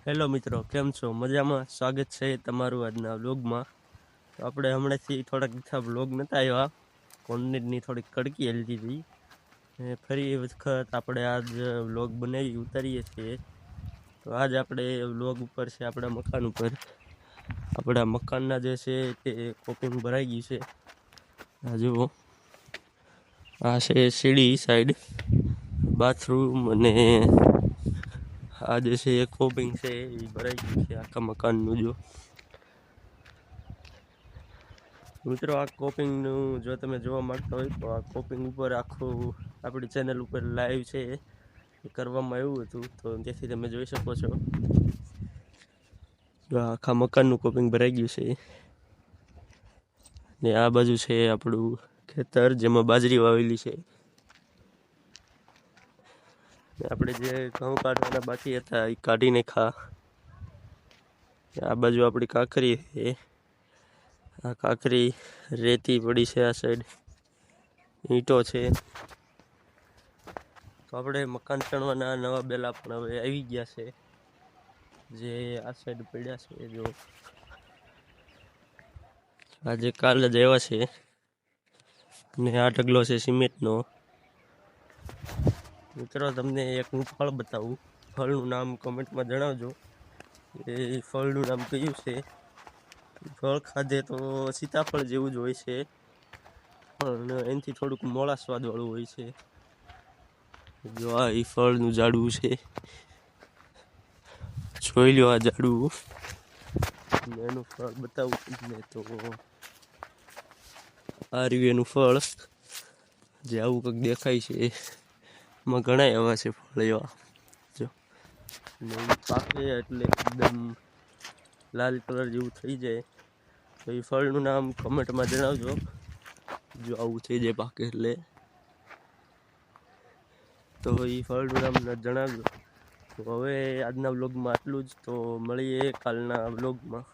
Hello મિત્રો, કેમ છો? મજામાં? સ્વાગત છે તમારું આજના વ્લોગમાં. તો આપણે હમણાંથી થોડાક દિવસા વ્લોગ નતા આવ્યા, કોન્ટેન્ટની થોડીક કડકી હાલતી હતી. ફરી વખત આપણે આજ વ્લોગ બનાવી ઉતારીએ છીએ. તો આજ આપણે વ્લોગ ઉપર છે આપણા મકાન ઉપર. આપણા મકાનના જે છે તે કોપિંગ ભરાઈ ગયું છે. આ જુઓ, આ છે સીડી સાઈડ, બાથરૂમ અને આ જે છે એ કોપિંગ છે એ ભરાઈ ગયું છે આખા મકાનનું. જો મિત્રો, આ કોપિંગનું જો તમે જોવા માંગતા હોય તો આ કોપિંગ ઉપર આખું આપણી ચેનલ ઉપર લાઈવ છે એ કરવામાં આવ્યું હતું, તો જેથી તમે જોઈ શકો છો. જો આખા મકાનનું કોપિંગ ભરાઈ ગયું છે. ને આ બાજુ છે આપણું ખેતર, જેમાં બાજરી વાવેલી છે. આપણે જે ઘઉં કાઢવાના બાકી હતા એ કાઢી નાખ્યા. આ બાજુ આપણી કાંકરી છે. આ કાંકરી રેતી પડી છે, આ સાઈડ ઈંટો છે. તો આપણે મકાન ચણવાના નવા બેલા પણ હવે આવી ગયા છે, જે આ સાઈડ પડ્યા છે. જો આજે કાલ જ આવ્યા છે. ને આ ઢગલો છે સિમેન્ટનો. મિત્રો, તમને એક હું ફળ બતાવું. ફળનું નામ કમેન્ટમાં જણાવજો. એ ફળનું નામ કયું છે. ફળ ખાધે તો સીતાફળ જેવું જ હોય છે, પણ એનાથી થોડુંક મોળા સ્વાદવાળું હોય છે. જો આ એ ફળનું ઝાડવું છે, જોઈ લો આ ઝાડવું. એનું ફળ બતાવું તમને તો આ રહ્યું એનું ફળ, જે આવું કંઈક દેખાય છે. એમાં ઘણા એવા છે ફળ એવા. જો ને એ પાકે એટલે એકદમ લાલ કલર જેવું થઈ જાય. તો એ ફળનું નામ કમેન્ટમાં જણાવજો, જો આવું થઈ જાય પાકે એટલે. તો એ ફળનું નામ જણાવજો. તો હવે આજના વ્લોગમાં આટલું જ. તો મળીએ કાલના વ્લોગમાં.